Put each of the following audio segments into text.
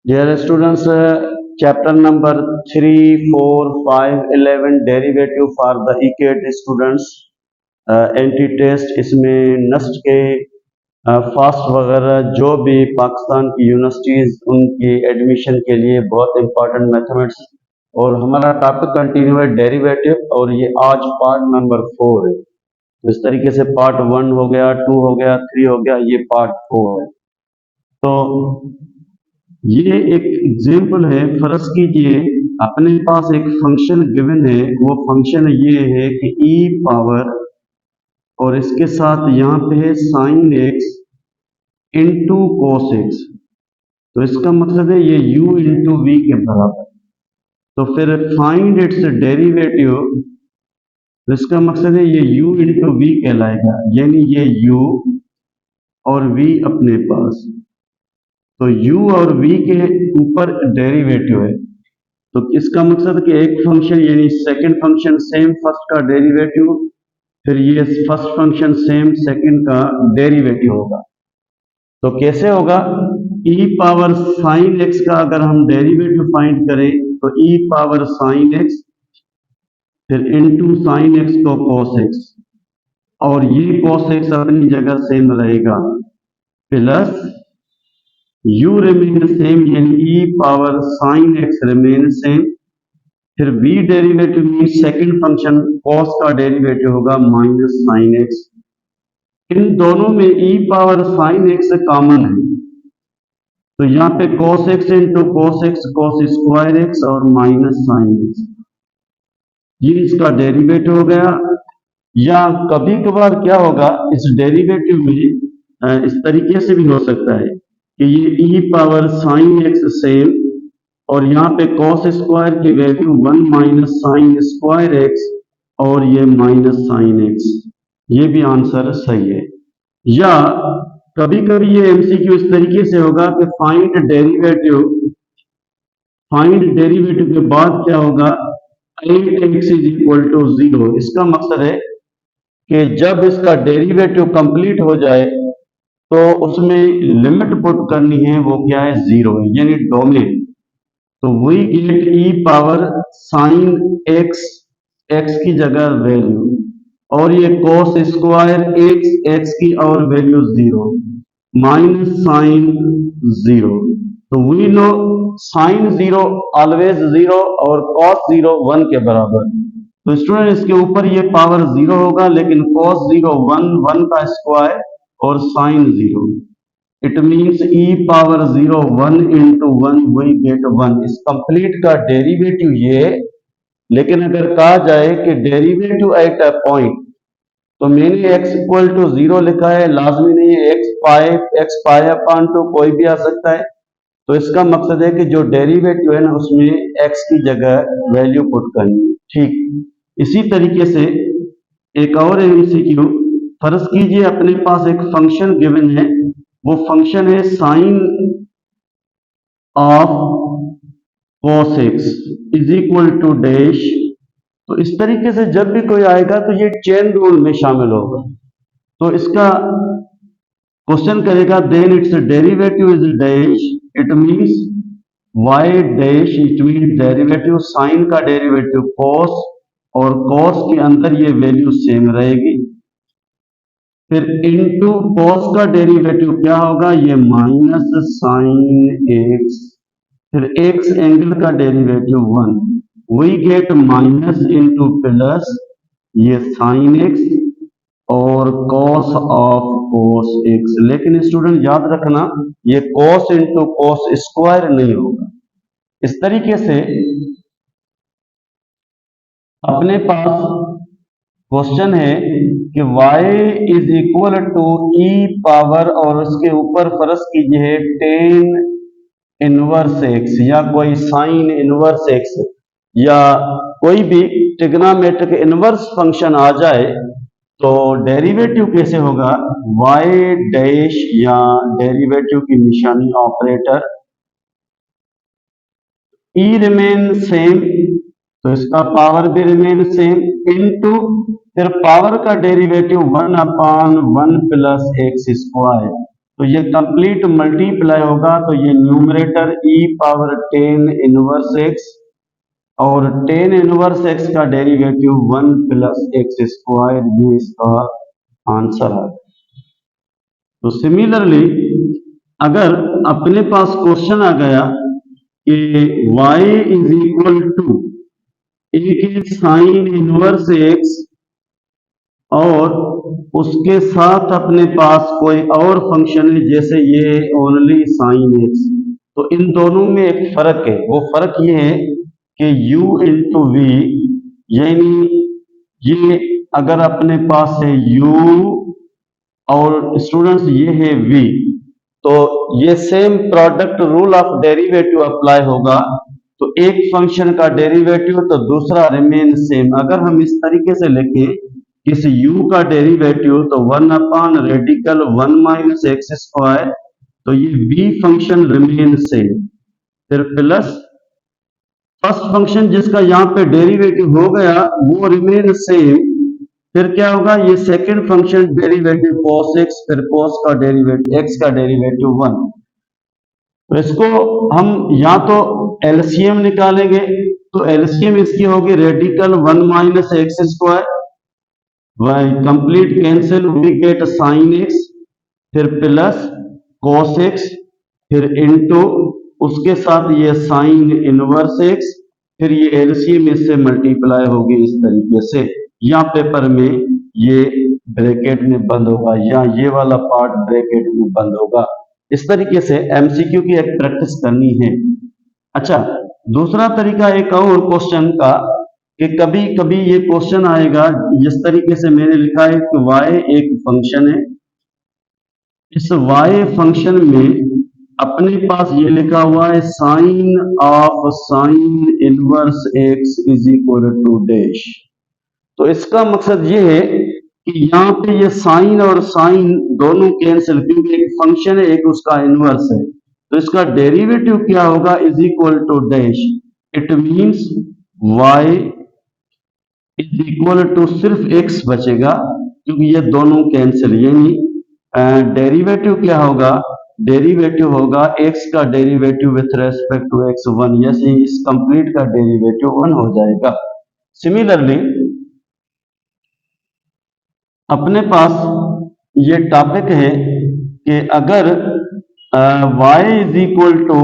Dear students, chapter number 3, 4, 5, 11 derivative for the EKT students entry test इसमें नस्ट के फास्ट वगैरह जो भी पाकिस्तान की यूनिवर्सिटीज उनकी एडमिशन के लिए बहुत इंपॉर्टेंट मैथमेटिक्स और हमारा टॉपिक कंटिन्यू है डेरिवेटिव और ये आज पार्ट नंबर 4 है। इस तरीके से पार्ट 1 हो गया, 2 हो गया, 3 हो गया, ये पार्ट 4 है। तो ये एक एग्जाम्पल है। फर्ज कीजिए अपने पास एक फंक्शन गिवन है, वो फंक्शन ये है कि e पावर और इसके साथ यहाँ पे है sine x into cos x. तो इसका मतलब है ये u इंटू वी के बराबर। तो फिर फाइंड इट्स डेरिवेटिव, इसका मकसद है ये u इंटू वी कहलाएगा, यानी ये u और v अपने पास। तो u और v के ऊपर डेरिवेटिव है। तो इसका मकसद कि एक फंक्शन यानी सेकंड फंक्शन सेम फर्स्ट का डेरिवेटिव, फिर ये फर्स्ट फंक्शन सेम सेकंड का डेरिवेटिव होगा। तो कैसे होगा? e पावर साइन x का अगर हम डेरिवेटिव फाइंड करें तो e पावर साइन x फिर इनटू साइन x को cos x, और ये cos x अपनी जगह सेम रहेगा, प्लस u रिमेन सेम यानी e power sine x remain same, फिर v डेरिवेटिव में सेकंड फंक्शन cos का डेरिवेटिव होगा माइनस साइन x। इन दोनों में e power sine x common है, तो यहाँ पे cos x into cos x cos square x और माइनस साइन x, ये इसका डेरिवेटिव हो गया। या कभी कभार क्या होगा इस डेरिवेटिव में इस तरीके से भी हो सकता है कि ये e power sine x same और यहाँ पे cos स्क्वायर की value 1 minus sine square x और ये माइनस साइन x, ये भी आंसर सही है। या कभी कभी ये एमसीक्यू इस तरीके से होगा कि फाइंड डेरिवेटिव के बाद क्या होगा 8x इज इक्वल टू 0। इसका मकसद है कि जब इसका डेरिवेटिव कंप्लीट हो जाए तो उसमें लिमिट पुट करनी है, वो क्या है 0 है, यानी डोमेन। तो we get e power sine x की जगह वैल्यू, और ये cos स्क्वायर x की और वैल्यू 0 माइनस साइन 0। तो वी नो साइन 0 ऑलवेज 0 और cos 0 1 के बराबर। तो स्टूडेंट इसके ऊपर ये पावर 0 होगा, लेकिन cos 0 1 का स्क्वायर और sine 0, it means e power 0 1 into 1 we get 1। इस कंप्लीट का डेरिवेटिव ये। लेकिन अगर कहा जाए कि डेरिवेटिव एट अ पॉइंट, तो मैंने x इक्वल टू 0 लिखा है, लाजमी नहीं है x पाई अपॉन 2 कोई भी आ सकता है। तो इसका मकसद है कि जो डेरिवेटिव है ना उसमें x की जगह वैल्यू पुट करनी है। ठीक इसी तरीके से एक और एमसीक्यू, फर्ज कीजिए अपने पास एक फंक्शन गिवन है, वो फंक्शन है sine of cos x is equal to dash. तो इस तरीके से जब भी कोई आएगा तो ये चेन रूल में शामिल होगा। तो इसका क्वेश्चन करेगा then its derivative is dash, it means y dash, it means derivative sine का डेरिवेटिव cos, और cos के अंदर ये वैल्यू सेम रहेगी। फिर इनटू cos का डेरिवेटिव क्या होगा, ये माइनस साइन x, फिर x एंगल का derivative 1, we get minus into plus ये साइन x और cos ऑफ cos x। लेकिन स्टूडेंट याद रखना ये cos इंटू cos स्क्वायर नहीं होगा। इस तरीके से अपने पास क्वेश्चन है कि y is equal to e power और उसके ऊपर फर्ज कीजिए टेन इनवर्स x या कोई साइन इनवर्स x या कोई भी ट्रिग्नोमेट्रिक इनवर्स फंक्शन आ जाए, तो डेरिवेटिव कैसे होगा y डैश या डेरिवेटिव की निशानी ऑपरेटर, e रिमेन सेम तो इसका पावर भी रिमेन सेम, इनटू फिर पावर का derivative 1 upon 1 plus x square. तो ये कंप्लीट मल्टीप्लाई होगा, तो ये numerator e power 10 inverse x और 10 इनवर्स x का डेरिवेटिव 1 प्लस एक्स स्क्वायर, ये इसका आंसर है। तो सिमिलरली अगर अपने पास क्वेश्चन आ गया कि y इज इक्वल टू ए के साइन इनवर्स x और उसके साथ अपने पास कोई और फंक्शन है जैसे ये ओनली साइन x, तो इन दोनों में एक फर्क है। वो फर्क ये है कि u इंटू वी, यानी ये अगर अपने पास है u और स्टूडेंट्स ये है v, तो ये same product rule of derivative apply होगा। तो एक फंक्शन का डेरिवेटिव तो दूसरा रिमेन सेम। अगर हम इस तरीके से लिखें इस u का डेरिवेटिव तो 1 upon radical 1 minus x square, तो ये v फंक्शन रिमेन सेम। फिर प्लस फर्स्ट फंक्शन जिसका यहाँ पे डेरिवेटिव हो गया वो रिमेन सेम। फिर क्या होगा, ये second function derivative cos x, फिर cos का डेरिवेटिव x का डेरिवेटिव 1। तो इसको हम या तो एलसीएम निकालेंगे, तो एलसीएम इसकी होगी radical 1 minus x square, y complete cancel, we get sine x, फिर प्लस cos x, फिर इनटू उसके साथ ये साइन इनवर्स एक्स, फिर ये एलसीएम इससे मल्टीप्लाई होगी इस तरीके से। या पेपर में ये ब्रैकेट में बंद होगा या ये वाला पार्ट ब्रैकेट में बंद होगा। इस तरीके से एमसीक्यू की एक प्रैक्टिस करनी है। अच्छा, दूसरा तरीका एक और क्वेश्चन का कि कभी कभी ये क्वेश्चन आएगा जिस तरीके से मैंने लिखा है कि y एक फंक्शन है, इस y फंक्शन में अपने पास ये लिखा हुआ है sine of sine inverse x is equal to dash. तो इसका मकसद ये है कि यहाँ पे ये साइन और साइन दोनों कैंसिल, क्योंकि एक फंक्शन है एक उसका इनवर्स है, तो इसका डेरिवेटिव क्या होगा, is equal to dash. It means y is equal to सिर्फ x बचेगा क्योंकि ये दोनों कैंसिल, यानी डेरिवेटिव क्या होगा, डेरिवेटिव होगा x का derivative with respect to x 1, yes इस कंप्लीट का डेरिवेटिव 1 हो जाएगा। सिमिलरली अपने पास ये टॉपिक है कि अगर y is equal to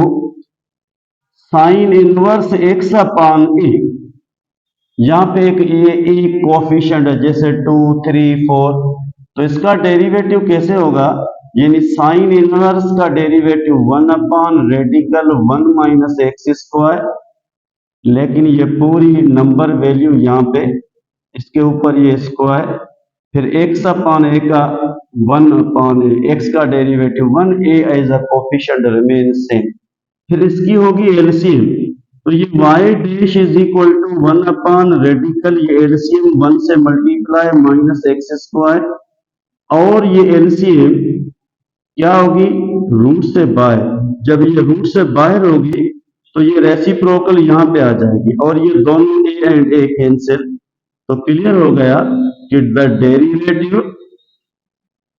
sine inverse x upon a, यहाँ पे एक कोफिशिएंट है जैसे 2, 3, 4, तो इसका डेरिवेटिव कैसे होगा, यानी साइन इनवर्स का derivative 1 upon radical 1 minus x square, लेकिन ये पूरी नंबर वैल्यू यहाँ पे इसके ऊपर ये स्क्वायर, फिर x अपॉन a का 1 अपॉन x का derivative 1, a as a coefficient remain same. फिर इसकी होगी एलसीएम, तो ये y dash is equal to 1 upon radical, ये एलसीएम 1 से मल्टीप्लाई माइनस एक्स स्क्वायर, और ये एलसीएम क्या होगी, रूट से बाहर। जब ये रूट से बाहर होगी तो ये रेसिप्रोकल यहाँ पे आ जाएगी और ये दोनों a एंड a कैंसिल। तो क्लियर हो गया कि the derivative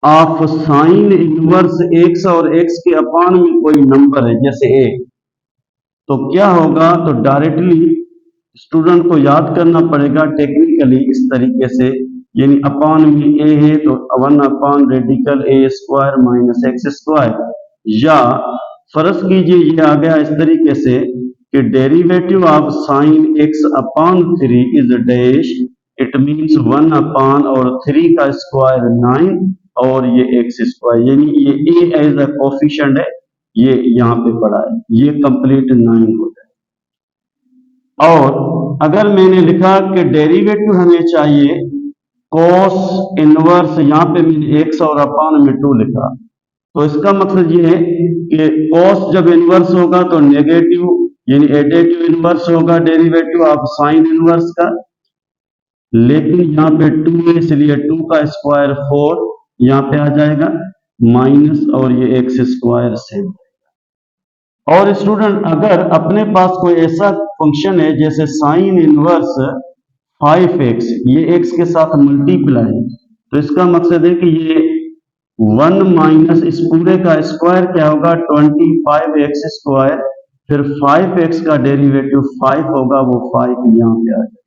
of sine inverse x और x के अपान में कोई नंबर है जैसे a, तो क्या होगा, तो डायरेक्टली स्टूडेंट को याद करना पड़ेगा टेक्निकली इस तरीके से, यानी अपान में a है तो 1 upon radical a square minus x square, या फर्ज कीजिए ये आ गया इस तरीके से कि derivative of sine x upon 3 is dash, it means 1 अपान और 3 का स्क्वायर 9 और ये एक्स स्क्वायर, यानी ये a एज अ कोफिशिएंट है, ये यहाँ पे पड़ा है, ये कंप्लीट 9 हो जाए। और अगर मैंने लिखा कि डेरिवेटिव हमें चाहिए cos इनवर्स, यहाँ पे मैंने x और अपान में 2 लिखा, तो इसका मकसद ये है कि cos जब इनवर्स होगा तो नेगेटिव यानी एडिटिव इनवर्स होगा डेरिवेटिव ऑफ साइन इनवर्स का, लेकिन यहाँ पे 2 है इसलिए 2 का स्क्वायर 4 यहाँ पे आ जाएगा माइनस और ये एक्स स्क्वायर से। और स्टूडेंट अगर अपने पास कोई ऐसा फंक्शन है जैसे साइन इनवर्स 5x, ये x के साथ मल्टीप्लाई, तो इसका मकसद है कि ये 1 माइनस इस पूरे का स्क्वायर क्या होगा 25x स्क्वायर, फिर 5x का डेरिवेटिव 5 होगा, वो 5 यहाँ पे आ जाएगा।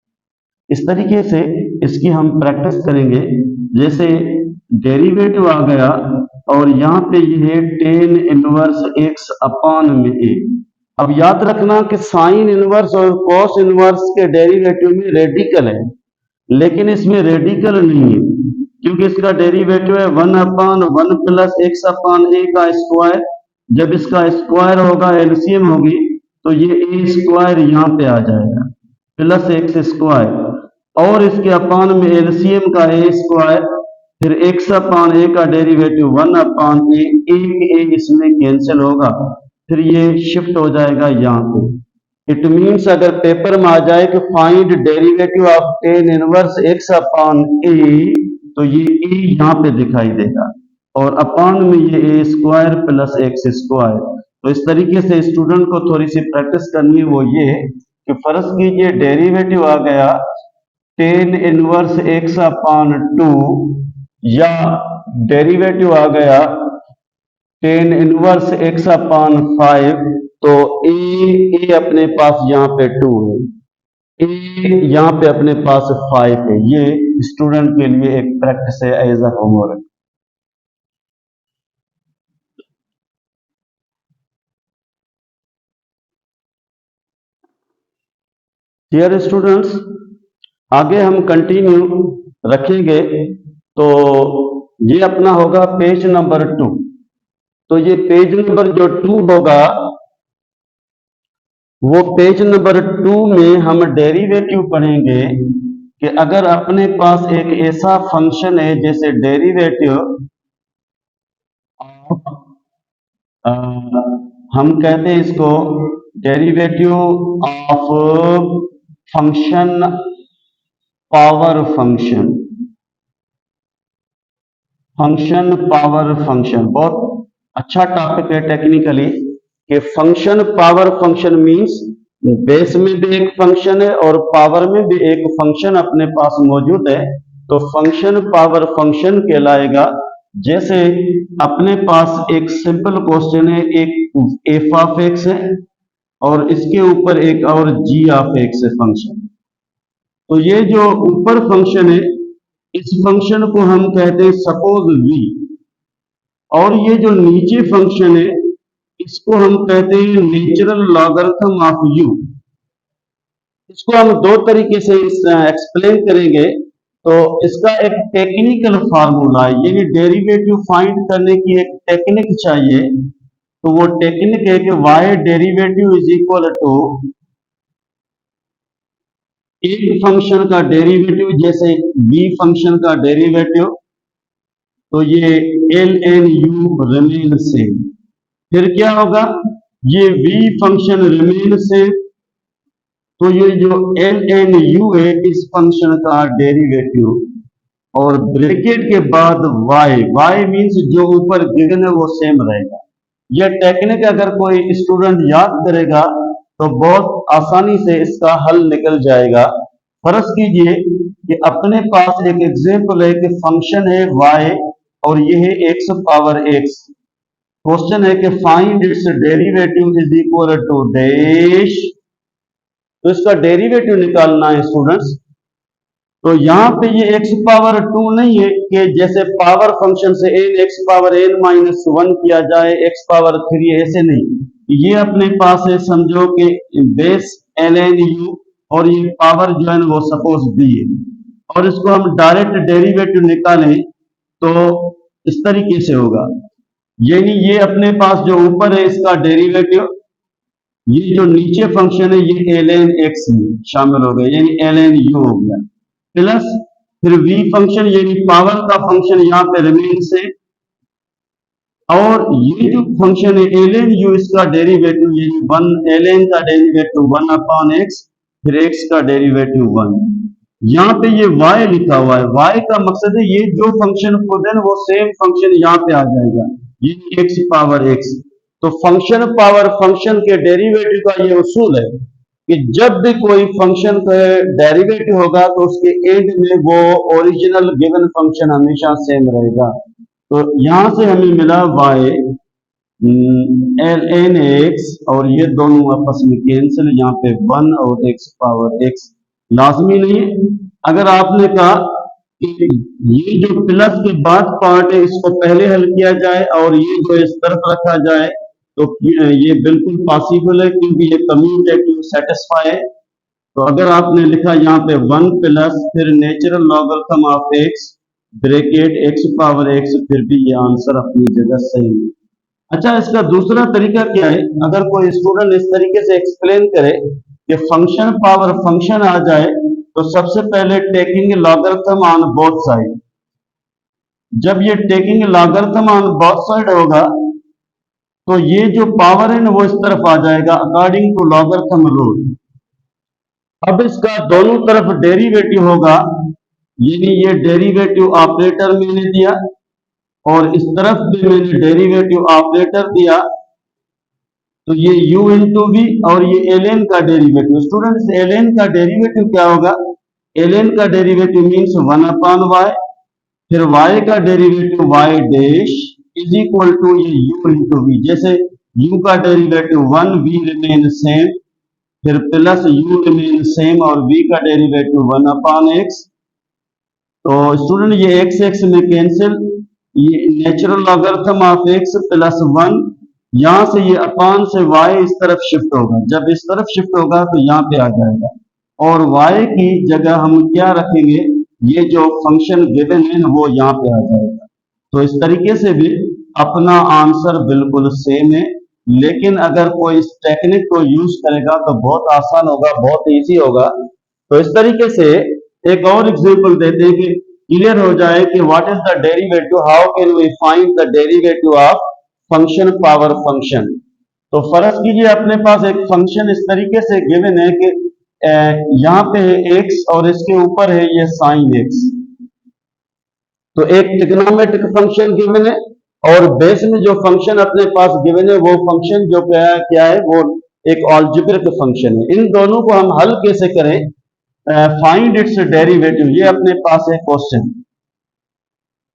इस तरीके से इसकी हम प्रैक्टिस करेंगे। जैसे डेरिवेटिव आ गया और यहाँ पे ये है टेन इनवर्स x अपॉन में a। अब याद रखना कि साइन इनवर्स और कॉस इनवर्स के डेरिवेटिव में रेडिकल है, लेकिन इसमें रेडिकल नहीं है क्योंकि इसका डेरिवेटिव है 1 upon 1 plus x upon a का स्क्वायर। जब इसका स्क्वायर होगा एलसीएम होगी तो ये a स्क्वायर यहाँ पे आ जाएगा प्लस x स्क्वायर, और इसके अपॉन में एलसीएम का a स्क्वायर, फिर x अपॉन a का डेरिवेटिव 1 अपॉन a, एक a इसमें कैंसिल होगा, फिर ये शिफ्ट हो जाएगा यहाँ पे। इट मीन्स अगर पेपर में आ जाए कि find derivative of tan inverse x upon a, तो ये a यहाँ पे दिखाई देगा और अपॉन में ये a square plus x square. तो इस तरीके से स्टूडेंट को थोड़ी सी प्रैक्टिस करनी है, वो ये कि फर्ज कीजिए डेरिवेटिव आ गया टेन इनवर्स x अपॉन 2 या डेरिवेटिव आ गया टेन इनवर्स x अपॉन 5, तो a अपने पास यहाँ पे 2 है, a यहाँ पे अपने पास 5 है। ये स्टूडेंट के लिए एक प्रैक्टिस है as a homework. Dear students, आगे हम कंटिन्यू रखेंगे, तो ये अपना होगा पेज नंबर 2। तो ये पेज नंबर जो 2 होगा, वो पेज नंबर 2 में हम डेरिवेटिव पढ़ेंगे कि अगर अपने पास एक ऐसा फंक्शन है जैसे डेरिवेटिव ऑफ, हम कहते हैं इसको derivative of function power function, function power function बहुत अच्छा टॉपिक है टेक्निकली कि function power function means base में भी एक फंक्शन है और पावर में भी एक फंक्शन अपने पास मौजूद है, तो फंक्शन पावर फंक्शन कहलाएगा। जैसे अपने पास एक सिंपल क्वेश्चन है, एक एफ ऑफ एक्स है और इसके ऊपर एक और जी ऑफ एक्स है फंक्शन। तो ये जो ऊपर फंक्शन है, इस फंक्शन को हम कहते हैं सपोज v, और ये जो नीचे फंक्शन है इसको हम कहते हैं नेचुरल लॉगरिथम ऑफ u। इसको हम दो तरीके से एक्सप्लेन करेंगे। तो इसका एक टेक्निकल फार्मूला है, यानी डेरिवेटिव फाइंड करने की एक टेक्निक चाहिए। तो वो टेक्निक है कि y derivative is equal to एक फंक्शन का डेरिवेटिव, जैसे v फंक्शन का डेरिवेटिव, तो ये L N U remain same. फिर क्या होगा, ये v फंक्शन रिमेन सेम, तो ये जो एल एन यू है इस फंक्शन का डेरिवेटिव, और ब्रैकेट के बाद y मीन्स जो ऊपर गिवन है वो सेम रहेगा। यह टेक्निक अगर कोई स्टूडेंट याद करेगा तो बहुत आसानी से इसका हल निकल जाएगा। फर्ज कीजिए कि अपने पास एक एग्जाम्पल है कि फंक्शन है y और ये है x पावर x। क्वेश्चन है कि find its derivative is equal to dash. तो इसका डेरिवेटिव निकालना है स्टूडेंट्स। तो यहाँ पे ये x पावर 2 नहीं है कि जैसे पावर फंक्शन से n x power n minus 1 किया जाए x पावर 3, ऐसे नहीं। ये अपने पास है, समझो कि बेस ln u और ये पावर जो है वो सपोज b है, और इसको हम डायरेक्ट डेरिवेटिव निकालें तो इस तरीके से होगा, यानी ये अपने पास जो ऊपर है इसका डेरिवेटिव, ये जो नीचे फंक्शन है ये ln x में शामिल हो गया, यानी ln u हो गया, प्लस फिर v फंक्शन यानी पावर का फंक्शन यहाँ पे रिमेन से, और ये जो फंक्शन है ln u इसका डेरिवेटिव यानी 1 ln का डेरिवेटिव 1 अपॉन x, फिर x का डेरिवेटिव 1। यहाँ पे ये y लिखा हुआ है, y का मकसद है ये जो फंक्शन खुद है वो सेम फंक्शन यहाँ पे आ जाएगा, ये x पावर x। तो फंक्शन पावर फंक्शन के डेरिवेटिव का ये उसूल है कि जब भी कोई फंक्शन का डेरिवेटिव होगा तो उसके एंड में वो ओरिजिनल गिवन फंक्शन हमेशा सेम रहेगा। तो यहां से हमें मिला y एल एन एक्स, और ये दोनों आपस में कैंसिल, यहाँ पे 1 और x पावर x लाजमी नहीं है। अगर आपने कहा कि ये जो प्लस के बाद पार्ट है इसको पहले हल किया जाए और ये जो इस तरफ रखा जाए, तो ये बिल्कुल पॉसिबल है, क्योंकि ये कम्यूटेटिव सेटिस्फाई है। तो अगर आपने लिखा यहाँ पे 1 प्लस फिर natural logarithm of x bracket x power x, फिर भी ये आंसर अपनी जगह सही है। अच्छा, इसका दूसरा तरीका क्या है? अगर कोई स्टूडेंट इस तरीके से एक्सप्लेन करे कि फंक्शन पावर फंक्शन आ जाए, तो सबसे पहले taking logarithm on both side. जब ये taking logarithm on both side होगा, तो ये जो पावर है ना वो इस तरफ आ जाएगा अकॉर्डिंग टू लॉगरिथम रूल। अब इसका दोनों तरफ डेरिवेटिव होगा, यानी ये डेरिवेटिव ऑपरेटर मैंने दिया और इस तरफ भी मैंने डेरिवेटिव ऑपरेटर दिया, तो ये u इंटू वी और ये ln का डेरिवेटिव। स्टूडेंट्स, ln का डेरिवेटिव क्या होगा? ln का डेरिवेटिव मीन्स 1 अपॉन वाई, फिर y का derivative y dash is equal to ये u इंटू वी। जैसे u का डेरिवेटिव 1, v रिमेन सेम, फिर प्लस u रिमेन सेम और v का डेरिवेटिव 1 अपॉन x। तो स्टूडेंट ये x x में कैंसिल, ये natural logarithm of x plus 1, यहां से ये अपान से y इस तरफ शिफ्ट होगा। जब इस तरफ शिफ्ट होगा तो यहाँ पे आ जाएगा, और y की जगह हम क्या रखेंगे? ये जो फंक्शन गिवन है वो यहाँ पे आ जाएगा। तो इस तरीके से भी अपना आंसर बिल्कुल सेम है, लेकिन अगर कोई इस टेक्निक को यूज करेगा तो बहुत आसान होगा, बहुत इजी होगा। तो इस तरीके से एक और एग्जांपल देते हैं कि क्लियर हो जाए कि what is the derivative, how can we find the derivative of function power function. तो फर्ज कीजिए अपने पास एक फंक्शन इस तरीके से गिवन है कि यहाँ पे है x और इसके ऊपर है ये साइन x। तो एक ट्रिग्नोमेट्रिक फंक्शन गिवन है और बेस में जो फंक्शन अपने पास गिवन है वो फंक्शन जो क्या है वो एक अलजेब्रिक फंक्शन है। इन दोनों को हम हल कैसे करें? फाइंड इट्स डेरिवेटिव, ये अपने पास है क्वेश्चन।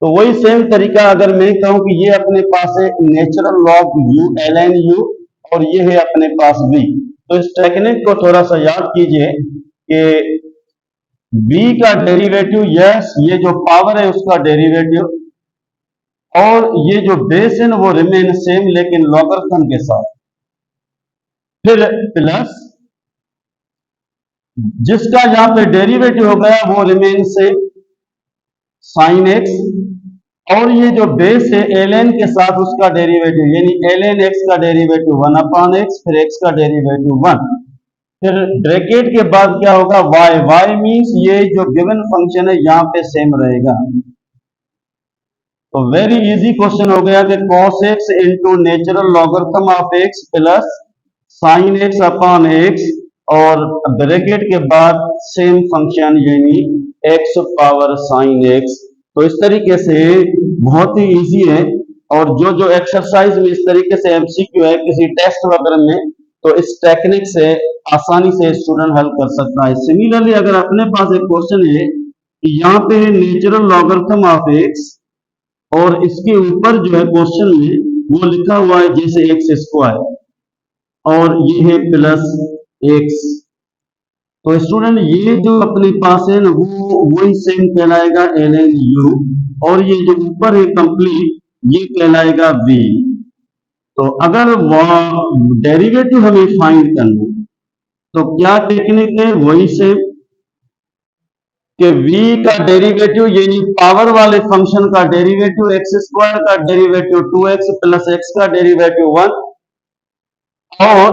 तो वही सेम तरीका अगर मैं कहूं कि ये अपने पास है natural log u ln u और ये है अपने पास v, तो इस टेक्निक को थोड़ा सा याद कीजिए कि v का डेरिवेटिव, यस ये जो पावर है उसका डेरिवेटिव, और ये जो बेस है ना वो रिमेन सेम लेकिन लॉगरिथम के साथ, फिर प्लस जिसका यहाँ पे डेरिवेटिव हो गया वो रिमेन सेम साइन एक्स, और ये जो बेस है ln के साथ उसका डेरिवेटिव, यानी ln x का डेरिवेटिव 1 अपॉन x, फिर x का डेरिवेटिव 1, फिर ब्रैकेट के बाद क्या होगा y, y मींस ये जो गिवन फंक्शन है यहाँ पे सेम रहेगा। तो वेरी इजी क्वेश्चन हो गया कि cos x into natural logarithm of x plus sign x upon x और ब्रैकेट के बाद सेम फंक्शन यानी x पावर साइन x। तो इस तरीके से बहुत ही इजी है, और जो जो एक्सरसाइज में इस तरीके से एमसीक्यू है किसी टेस्ट वगैरह में, तो इस टेक्निक से आसानी से स्टूडेंट हल कर सकता है। सिमिलरली अगर अपने पास एक क्वेश्चन है कि यहाँ पे है नेचुरल लॉगरिथम ऑफ x और इसके ऊपर जो है क्वेश्चन में वो लिखा हुआ है जैसे एक्स स्क्वायर और ये है प्लस एक्स। तो स्टूडेंट ये जो अपने पास है ना वो वही सेम कहलाएगा ln u, और ये जो ऊपर है कंप्लीट ये कहलाएगा v। तो अगर डेरिवेटिव हमें फाइंड करना तो क्या टेक्निक है? वही सेम कि v का डेरिवेटिव यानी पावर वाले फंक्शन का डेरिवेटिव x स्क्वायर का डेरिवेटिव 2x प्लस x का डेरिवेटिव 1, और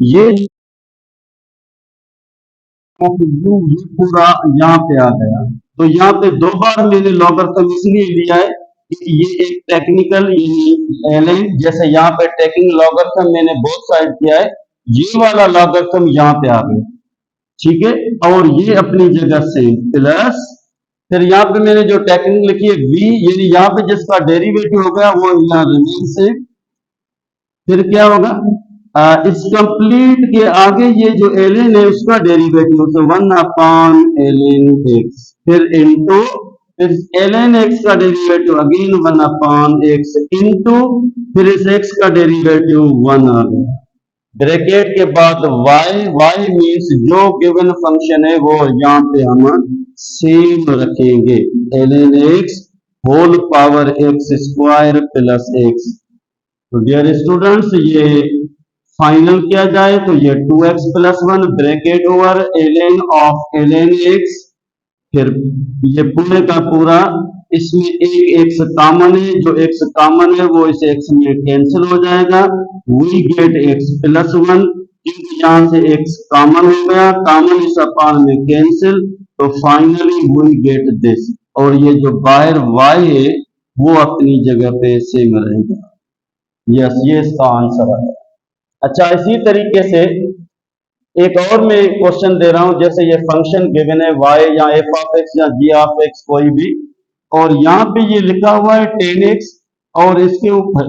ये पूरा यहाँ पे आ गया। तो यहाँ पे दो बार मैंने लॉगरिथम इसलिए लिया है कि ये एक टेक्निकल यानी जैसे यहाँ पे टेकिंग लॉगरिथम मैंने बोथ साइड किया है, ये वाला लॉगरिथम यहाँ पे आ गया, ठीक है, और ये अपनी जगह सेम प्लस, फिर यहाँ पे मैंने जो टेक्निक लिखी है v, यानी यहाँ पे जिसका डेरिवेटिव हो गया वो यहाँ रिमेन सेम, फिर क्या होगा इस कंप्लीट के आगे ये जो ln है उसका डेरिवेटिव, तो 1 अपॉन ln x, फिर इनटू फिर ln x का डेरिवेटिव अगेन 1/x इंटू फिर इस x का डेरिवेटिव 1 आ गया, ब्रैकेट के बाद y मीन्स जो गिवन फंक्शन है वो यहाँ पे हम सेम रखेंगे, ln x whole power x square plus x। तो डियर स्टूडेंट्स ये फाइनल किया जाए तो ये 2x plus 1 bracket over ln of ln x, फिर ये पूरे का पूरा, इसमें एक x कॉमन है, जो x कॉमन है वो इस x में कैंसिल हो जाएगा, वी गेट x प्लस 1, क्योंकि यहाँ से x कॉमन हो गया, कॉमन इस अपान में कैंसिल, तो फाइनली वी गेट दिस, और ये जो बाहर y है वो अपनी जगह पे सेम रहेगा। यस, ये इसका आंसर है। अच्छा, इसी तरीके से एक और मैं क्वेश्चन दे रहा हूं, जैसे ये फंक्शन गिवन है y या f ऑफ x या g ऑफ x कोई भी, और यहाँ पे ये लिखा हुआ है 10x और इसके ऊपर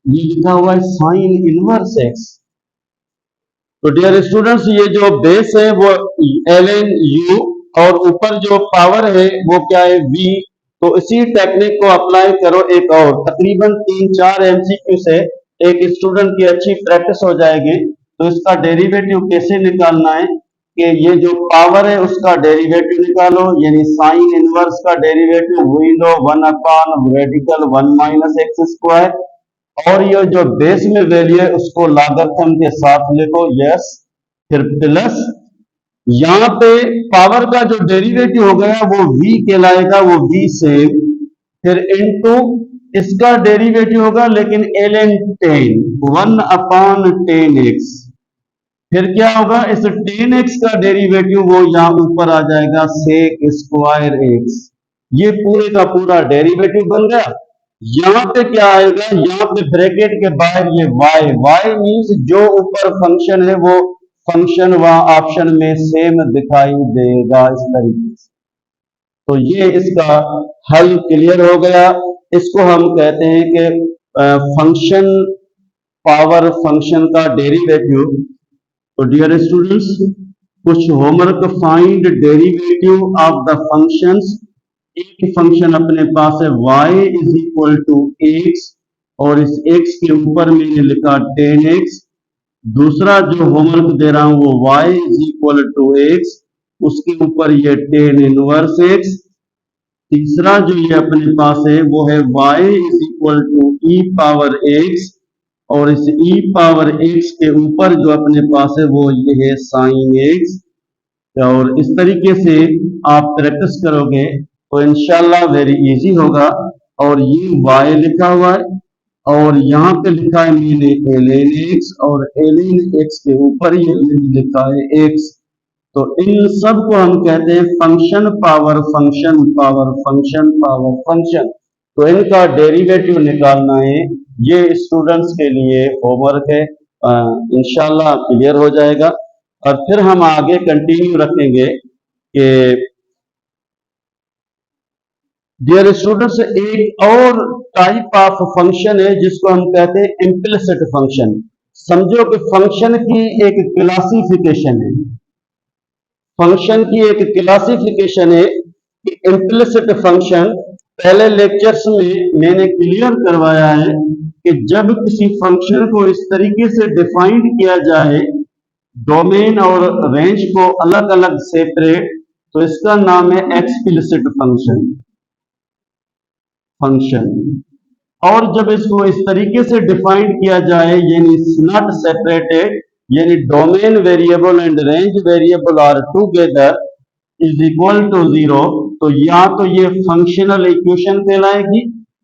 ये लिखा हुआ है साइन इनवर्स x। तो डियर स्टूडेंट्स ये जो बेस है वो ln u और ऊपर जो पावर है वो क्या है v। तो इसी टेक्निक को अप्लाई करो एक और, तकरीबन 3-4 एमसीक्यू से एक स्टूडेंट की अच्छी प्रैक्टिस हो जाएगी। तो इसका डेरिवेटिव कैसे निकालना है कि ये जो पावर है उसका डेरिवेटिव निकालो, यानी साइन इनवर्स का डेरिवेटिव वही लो 1/, रेडिकल 1 माइनस एक्स स्क्वायर, और ये जो बेस में वैल्यू है उसको लॉगरिथम के साथ लिखो, यस, फिर प्लस यहाँ पे पावर का जो डेरिवेटिव हो गया वो v कहलाएगा, वो v सेम, फिर इनटू इसका डेरिवेटिव होगा लेकिन ln 10 1/10x, फिर क्या होगा इस 10x का डेरिवेटिव वो यहाँ ऊपर आ जाएगा सेक स्क्वायर x, ये पूरे का पूरा डेरिवेटिव बन गया। यहाँ पे क्या आएगा, यहाँ पे ब्रैकेट के बाहर ये y मीन्स जो ऊपर फंक्शन है वो फंक्शन वहां ऑप्शन में सेम दिखाई देगा इस तरीके से। तो ये इसका हल क्लियर हो गया। इसको हम कहते हैं कि फंक्शन पावर फंक्शन का डेरिवेटिव। तो डियर स्टूडेंट्स कुछ homework, find derivative of the functions. एक फंक्शन अपने पास है y is equal to x और इस x के ऊपर मैंने लिखा 10x। दूसरा जो होमवर्क दे रहा हूं वो y is equal to x, उसके ऊपर ये 10 इनवर्स x। तीसरा जो ये अपने पास है वो है y is equal to e power x और इस e पावर x के ऊपर जो अपने पास है वो ये है साइन x। और इस तरीके से आप प्रैक्टिस करोगे तो इंशाल्लाह वेरी इजी होगा। और ये y लिखा हुआ है और यहाँ पे लिखा है मैंने ln x और ln x के ऊपर ये लिखा है x। तो इन सब को हम कहते हैं function power function power function power function. तो इनका डेरिवेटिव निकालना है, ये स्टूडेंट्स के लिए होमवर्क है, इंशाल्लाह क्लियर हो जाएगा। और फिर हम आगे कंटिन्यू रखेंगे कि डियर स्टूडेंट्स एक और टाइप ऑफ फंक्शन है जिसको हम कहते हैं इम्प्लिसिट फंक्शन। समझो कि फंक्शन की एक क्लासिफिकेशन है, फंक्शन की एक क्लासिफिकेशन है कि इम्प्लिसिट फंक्शन। पहले लेक्चर्स में मैंने क्लियर करवाया है कि जब किसी फंक्शन को इस तरीके से डिफाइंड किया जाए, डोमेन और रेंज को अलग अलग सेपरेट, तो इसका नाम है एक्सप्लिसिट फंक्शन। और जब इसको इस तरीके से डिफाइंड किया जाए यानी नॉट सेपरेटेड, यानी domain variable and range variable are together is equal to 0, तो या तो ये फंक्शनल इक्वेशन कहलाएगी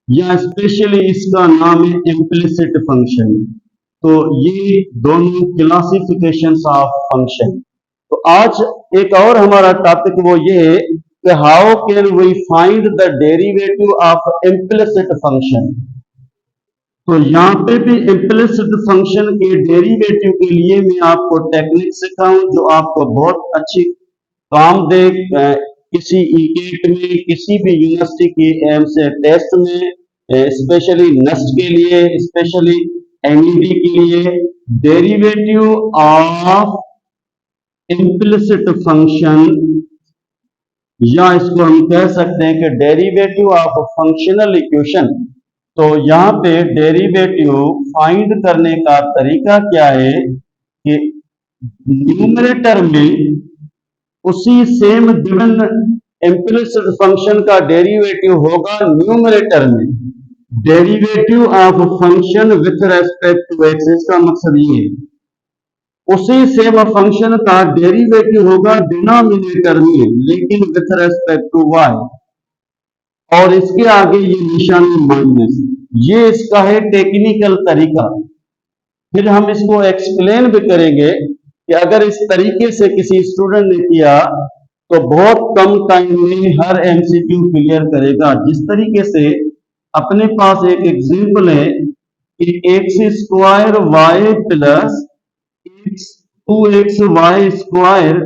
या स्पेशली इसका नाम है इम्प्लिसिट फंक्शन। तो ये दोनों क्लासिफिकेशंस ऑफ फंक्शन। तो आज एक और हमारा टॉपिक वो ये है कि how can we find the derivative of implicit function. तो यहाँ पे भी इम्प्लिसिट फंक्शन के डेरिवेटिव के लिए मैं आपको टेक्निक सिखाऊं जो आपको बहुत अच्छी काम दे किसी ईकेट में, किसी भी यूनिवर्सिटी की एम से टेस्ट में, स्पेशली नेस्ट के लिए, स्पेशली एमईडी के लिए। डेरिवेटिव ऑफ इम्प्लिसिट फंक्शन या इसको हम कह सकते हैं कि डेरिवेटिव ऑफ फंक्शनल इक्वेशन। तो यहाँ पे डेरिवेटिव फाइंड करने का तरीका क्या है कि न्यूमरेटर में उसी सेम गिवन इम्प्लिसिट फंक्शन का डेरिवेटिव होगा न्यूमरेटर में। Derivative of function with respect to x, इसका मकसद ये है उसी सेम फंक्शन का डेरिवेटिव होगा डिनोमिनेटर में लेकिन विथ रेस्पेक्ट टू वाई, और इसके आगे ये निशानी माइनस। ये इसका है टेक्निकल तरीका। फिर हम इसको एक्सप्लेन भी करेंगे कि अगर इस तरीके से किसी स्टूडेंट ने किया तो बहुत कम टाइम में हर एमसीक्यू क्लियर करेगा। जिस तरीके से अपने पास एक एग्जांपल है कि x square y plus x 2x y square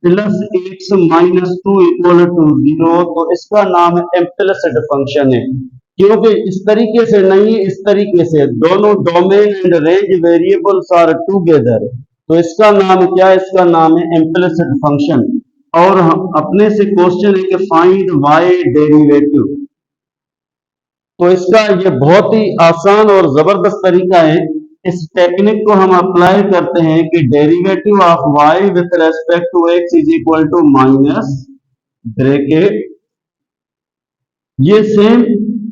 plus x minus 2 equal to 0, तो इसका नाम इम्प्लिसिट फंक्शन है। क्योंकि इस तरीके से नहीं, इस तरीके से दोनों domain and range variables are together, तो इसका नाम क्या है? इसका नाम है इम्प्लिसिट फंक्शन। और अपने से क्वेश्चन है कि फाइंड वाई डेरिवेटिव, तो इसका ये बहुत ही आसान और जबरदस्त तरीका है। इस टेक्निक को हम अप्लाई करते हैं कि derivative of y with respect to x is equal to minus bracket, ये सेम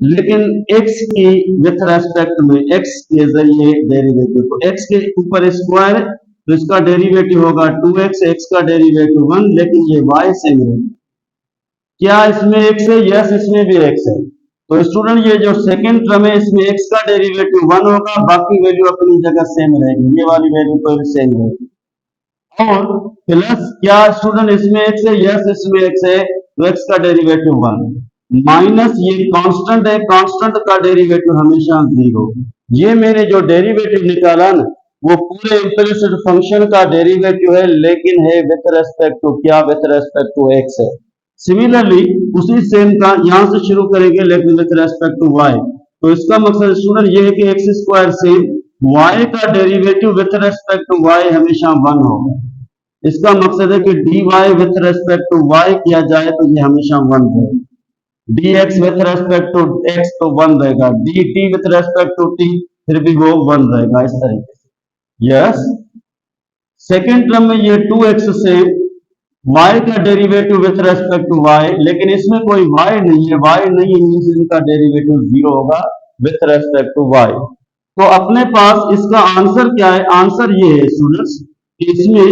लेकिन x की विथ रेस्पेक्ट में x के जरिए डेरिवेटिव, तो x के ऊपर स्क्वायर तो इसका डेरिवेटिव होगा 2x, x का डेरिवेटिव 1, लेकिन ये y सेम है। क्या इसमें x है? यस, इसमें भी x है। तो स्टूडेंट ये जो सेकंड टर्म है इसमें x का डेरिवेटिव 1 होगा, बाकी वैल्यू अपनी जगह सेम रहेगी, ये वाली वैल्यू तो सेम रहेगी। और प्लस क्या स्टूडेंट इसमें x है? यस, इसमें x है, तो x का डेरिवेटिव 1 माइनस ये कांस्टेंट है, कांस्टेंट का डेरिवेटिव हमेशा 0। ये मैंने जो डेरिवेटिव निकाला ना वो पूरे इम्प्लिसिट फंक्शन का डेरिवेटिव है, लेकिन है विथ रेस्पेक्ट टू क्या? विथ रेस्पेक्ट टू x है। सिमिलरली उसी सेम का यहां से शुरू करेंगे लेकिन विथ रेस्पेक्ट टू y, तो इसका मकसद स्टूडेंट ये है कि एक्स स्क्वायर से y का derivative with respect to y हमेशा 1 होगा। इसका मकसद है कि dy with respect to y किया जाए तो ये हमेशा 1 रहेगा, dx with respect to x तो 1 रहेगा, dt with respect to t फिर भी वो 1 रहेगा, इस तरीके से। यस, सेकेंड टर्म में ये 2x से y का derivative with respect to y, लेकिन इसमें कोई y नहीं है, y नहीं मींस इनका डेरिवेटिव 0 होगा विथ रेस्पेक्ट टू y। तो अपने पास इसका आंसर क्या है? आंसर ये है स्टूडेंट्स कि इसमें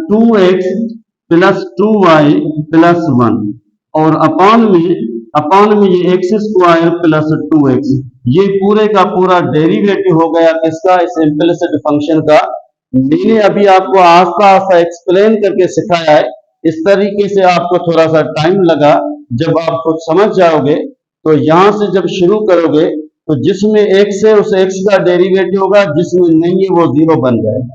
2x प्लस 2y प्लस 1 और अपान में ये एक्स स्क्वायर प्लस 2x, ये पूरे का पूरा डेरिवेटिव हो गया किसका? इस इम्प्लिसिट फंक्शन का। मैंने अभी आपको आस्ता आस्ता एक्सप्लेन करके सिखाया है, इस तरीके से आपको थोड़ा सा टाइम लगा। जब आप कुछ समझ जाओगे तो यहां से जब शुरू करोगे तो जिसमें x है उस x का डेरिवेटिव होगा, जिसमें नहीं है वो 0 बन जाएगा।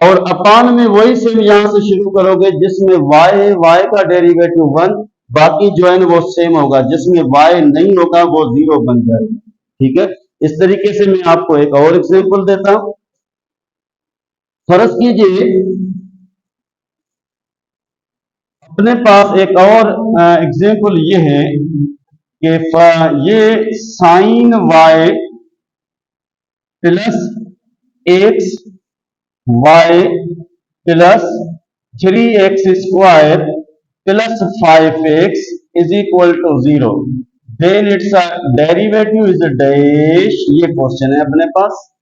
और अपान में वही सेम यहां से शुरू करोगे, जिसमें y है y का डेरिवेटिव 1, बाकी जो है वो सेम होगा, जिसमें y नहीं होगा वो 0 बन जाएगा। ठीक है, इस तरीके से मैं आपको एक और एग्जांपल देता हूं। फर्ज कीजिए अपने पास एक और एग्जांपल ये है कि ये sine y plus x y plus 3x square plus 5x is equal to 0, then its derivative is dash. ये क्वेश्चन है अपने पास।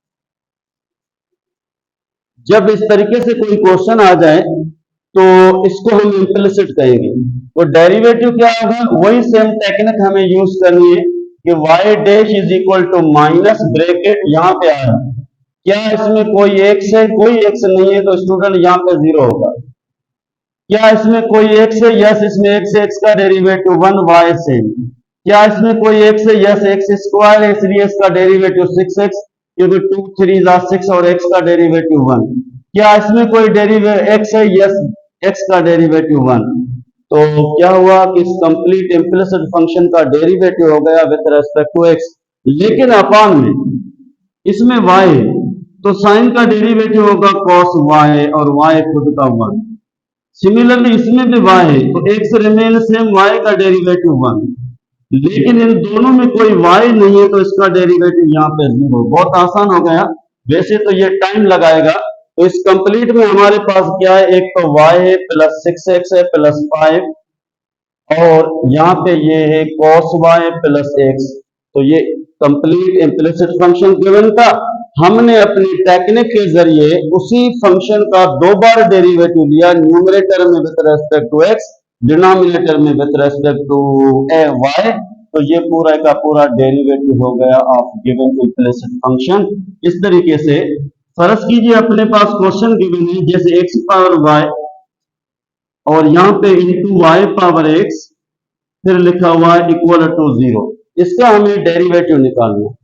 जब इस तरीके से कोई क्वेश्चन आ जाए तो इसको हम इम्प्लिसिट कहेंगे। तो डेरिवेटिव क्या होगा? वही सेम टेक्निक हमें यूज करनी है कि y dash is equal to minus bracket, यहाँ पे आ रहा है क्या इसमें कोई x है? कोई x नहीं है, तो स्टूडेंट यहाँ पे 0 होगा। क्या इसमें कोई x है? यस, इसमें x है, x का डेरिवेटिव 1 y से। क्या इसमें कोई x है? यस, x स्क्वायर है इसलिए इसका डेरिवेटिव 6x, क्योंकि 2 3 6 और x का डेरिवेटिव 1। क्या इसमें कोई डेरिवेटिव x है? यस, x का डेरिवेटिव 1। तो क्या हुआ कि इस कंप्लीट इम्प्लिसिट फंक्शन का डेरिवेटिव हो गया विथ रेस्पेक्ट टू x, लेकिन अपान में इसमें y है तो साइन का डेरिवेटिव होगा cos y और y खुद का 1। सिमिलरली इसमें भी y है तो x रिमेन सेम, y का डेरिवेटिव 1, लेकिन इन दोनों में कोई y नहीं है तो इसका डेरिवेटिव यहाँ पे 0। बहुत आसान हो गया। वैसे तो ये टाइम लगाएगा, तो इस कंप्लीट में हमारे पास क्या है, एक तो y है प्लस 6x है प्लस 5, और यहाँ पे ये है cos y प्लस x। तो ये कंप्लीट इम्प्लिसिट फंक्शन गिवन था। हमने अपनी टेक्निक के जरिए उसी फंक्शन का दो बार डेरिवेटिव लिया, न्यूमरेटर में with respect to x, denominator में विद रेस्पेक्ट टू y। तो ये पूरा का पूरा डेरिवेटिव हो गया ऑफ गिवन इम्प्लिसिट फंक्शन। इस तरीके से फर्ज कीजिए अपने पास क्वेश्चन गिवन है जैसे x पावर y और यहाँ पे इंटू वाई पावर एक्स, फिर लिखा हुआ है इक्वल टू 0। इसका हमें डेरिवेटिव निकालना है।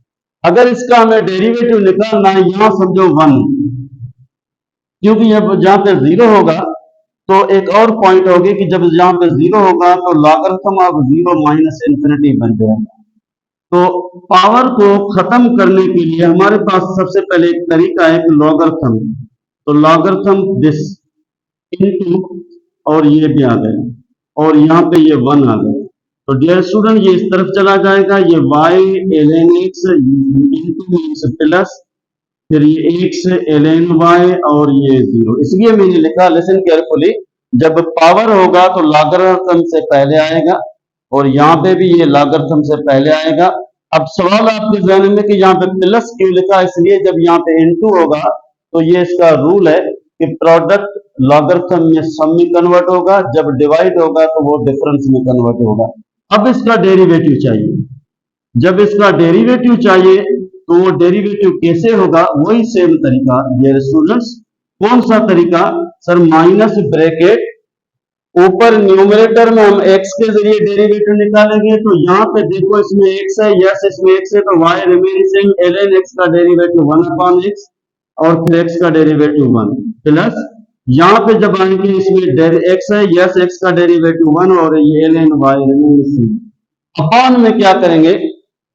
अगर इसका हमें डेरिवेटिव निकालना है, यहां समझो 1 है, क्योंकि जहां पे 0 होगा तो एक और पॉइंट होगी कि जब यहां पे 0 होगा तो लॉगरिथम ऑफ 0 माइनस इन्फिनिटी बन जाएगा। तो पावर को खत्म करने के लिए हमारे पास सबसे पहले एक तरीका है कि लॉगरिथम, तो लॉगरिथम दिस इनटू, और ये भी आ गया, और यहाँ पे ये 1 आ गया। तो डियर स्टूडेंट ये इस तरफ चला जाएगा, ये y ln x into means plus, फिर ये x ln y और ये 0। इसलिए मैंने लिखा, लिसन केयरफुली, जब पावर होगा तो लॉगरिथम से पहले आएगा, और यहाँ पे भी ये लॉगरिथम से पहले आएगा। अब सवाल आपके जहन में कि यहाँ पे प्लस क्यों लिखा, इसलिए जब यहाँ पे इनटू होगा तो ये इसका रूल है कि प्रोडक्ट लॉगरिथम में सम में कन्वर्ट होगा, जब डिवाइड होगा तो वो डिफरेंस में कन्वर्ट होगा। अब इसका डेरिवेटिव चाहिए, जब इसका डेरिवेटिव चाहिए तो वो डेरिवेटिव कैसे होगा, वही सेम तरीका डियर स्टूडेंट्स। कौन सा तरीका सर, माइनस ब्रैकेट, ऊपर न्यूमरेटर में हम x के जरिए डेरिवेटिव निकालेंगे। तो यहाँ पे देखो इसमें x है, यस इसमें x है, तो y remain same, ln x का डेरिवेटिव 1 अपॉन x, और फिर x का डेरिवेटिव 1 प्लस, यहाँ पे जब आएंगे इसमें x है, यस x का डेरिवेटिव 1, और ये ln y remain same. Upon में क्या करेंगे,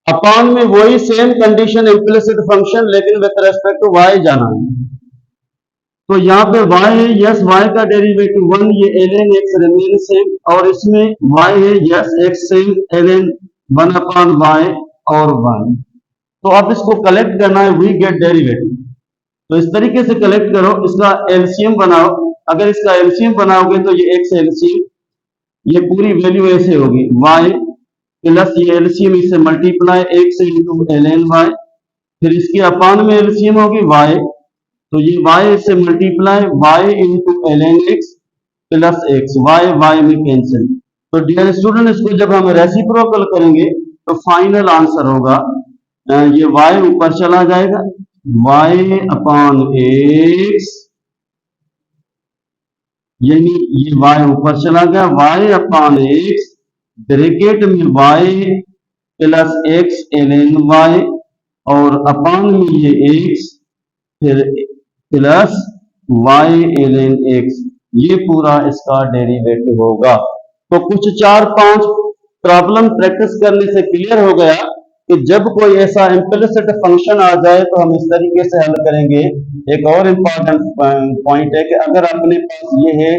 अपॉन में वही सेम कंडीशन इम्प्लिसिट फंक्शन, लेकिन विद रेस्पेक्ट टू y जाना है। तो यहाँ पे y है, यस y का डेरिवेटिव 1, ये ln x रिमेन सेम, और इसमें y है, yes x same, ln 1 upon y और 1। तो अब इसको कलेक्ट करना है, वी गेट डेरिवेटिव। तो इस तरीके से कलेक्ट करो, इसका एलसीएम बनाओ। अगर इसका एलसीएम बनाओगे तो ये x एलसीएम, ये पूरी वैल्यू ऐसे होगी, y प्लस ये एलसीएम इससे multiply x into ln y, फिर इसके अपान में एलसीएम होगी y, तो ये y इससे multiply y into ln x plus x, y में कैंसिल। तो डियर स्टूडेंट इसको जब हम रेसिप्रोकल करेंगे तो फाइनल आंसर होगा, ये y ऊपर चला जाएगा, y अपॉन x, यानी ये y ऊपर चला गया, y अपॉन x, ब्रैकेट में y plus x ln y, और अपॉन में ये x, फिर प्लस y ln x, ये पूरा इसका डेरिवेटिव होगा। तो कुछ 4-5 प्रॉब्लम प्रैक्टिस करने से क्लियर हो गया कि जब कोई ऐसा इम्प्लिसिट फंक्शन आ जाए तो हम इस तरीके से हल करेंगे। एक और इम्पॉर्टेंट पॉइंट है कि अगर अपने पास ये है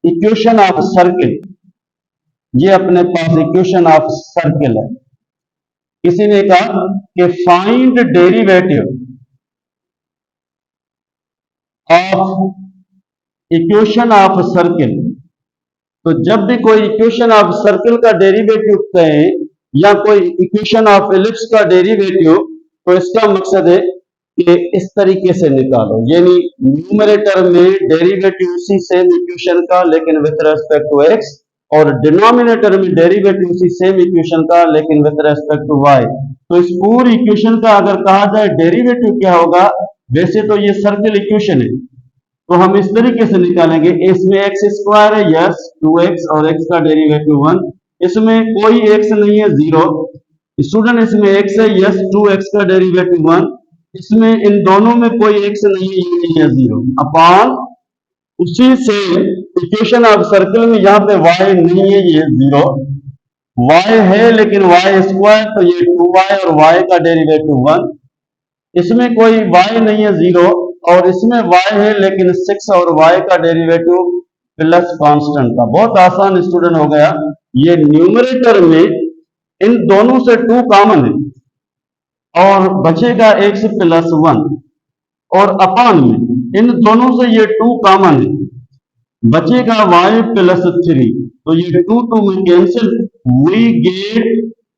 इक्वेशन ऑफ सर्किल, ये अपने पास इक्वेशन ऑफ सर्किल है, किसी ने कहा कि find derivative of equation of circle. तो जब भी कोई इक्वेशन ऑफ सर्किल का डेरिवेटिव कहें या कोई इक्वेशन ऑफ एलिप्स का डेरिवेटिव, तो इसका मकसद है कि इस तरीके से निकालो, यानी न्यूमरेटर में डेरिवेटिव उसी सेम इक्वेशन का लेकिन विद रेस्पेक्ट टू x, और डिनोमिनेटर में डेरिवेटिव उसी सेम इक्वेशन का लेकिन विद रेस्पेक्ट टू y। तो इस पूरी इक्वेशन का अगर कहा जाए डेरिवेटिव क्या होगा, वैसे तो ये सर्किल इक्वेशन है, तो हम इस तरीके से निकालेंगे, इसमें x स्क्वायर है, यस 2x, और x का डेरिवेटिव 1, इसमें कोई x नहीं है 0, स्टूडेंट इसमें x है, यस 2x का डेरिवेटिव 1, इसमें इन दोनों में कोई x नहीं है, ये नहीं है 0, अपॉन उसी से इक्वेशन ऑफ सर्किल में यहाँ पे y नहीं है, ये 0, y है लेकिन y स्क्वायर, तो ये 2y और y का डेरिवेटिव 1, इसमें कोई y नहीं है 0, और इसमें y है लेकिन 6 और y का डेरिवेटिव प्लस कांस्टेंट का। बहुत आसान स्टूडेंट हो गया। ये न्यूमरेटर में इन दोनों से 2 कॉमन है और बचेगा x प्लस 1, और अपान में इन दोनों से ये 2 कॉमन है, बचेगा y प्लस 3। तो ये 2 2 में cancel. We get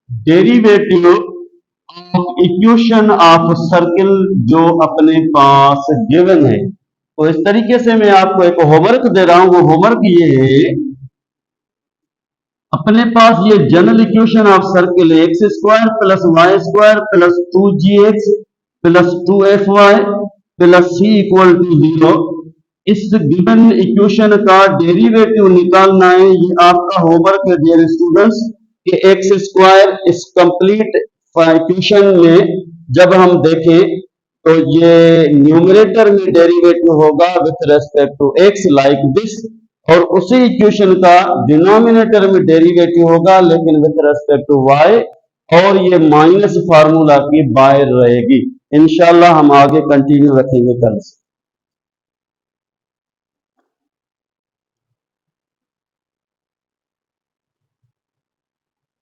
derivative of equation of circle जो अपने पास गिवन है। तो इस तरीके से मैं आपको एक होमवर्क दे रहा हूं। वो होमवर्क ये है, अपने पास ये जनरल इक्वेशन ऑफ सर्किल है, x square plus y square plus 2gx plus 2fy plus c equal to 0। इस गिवन इक्वेशन का डेरिवेटिव निकालना है। ये आपका होमवर्क है डियर स्टूडेंट्स कि एक्स स्क्वायर इस कंप्लीट इक्वेशन में जब हम देखें तो ये न्यूमरेटर में डेरिवेटिव होगा with respect to x like this, और उसी इक्वेशन का डिनोमिनेटर में डेरिवेटिव होगा लेकिन विथ रेस्पेक्ट टू वाई, और ये माइनस फार्मूला की बाय रहेगी। इंशाल्लाह हम आगे कंटिन्यू रखेंगे कल से।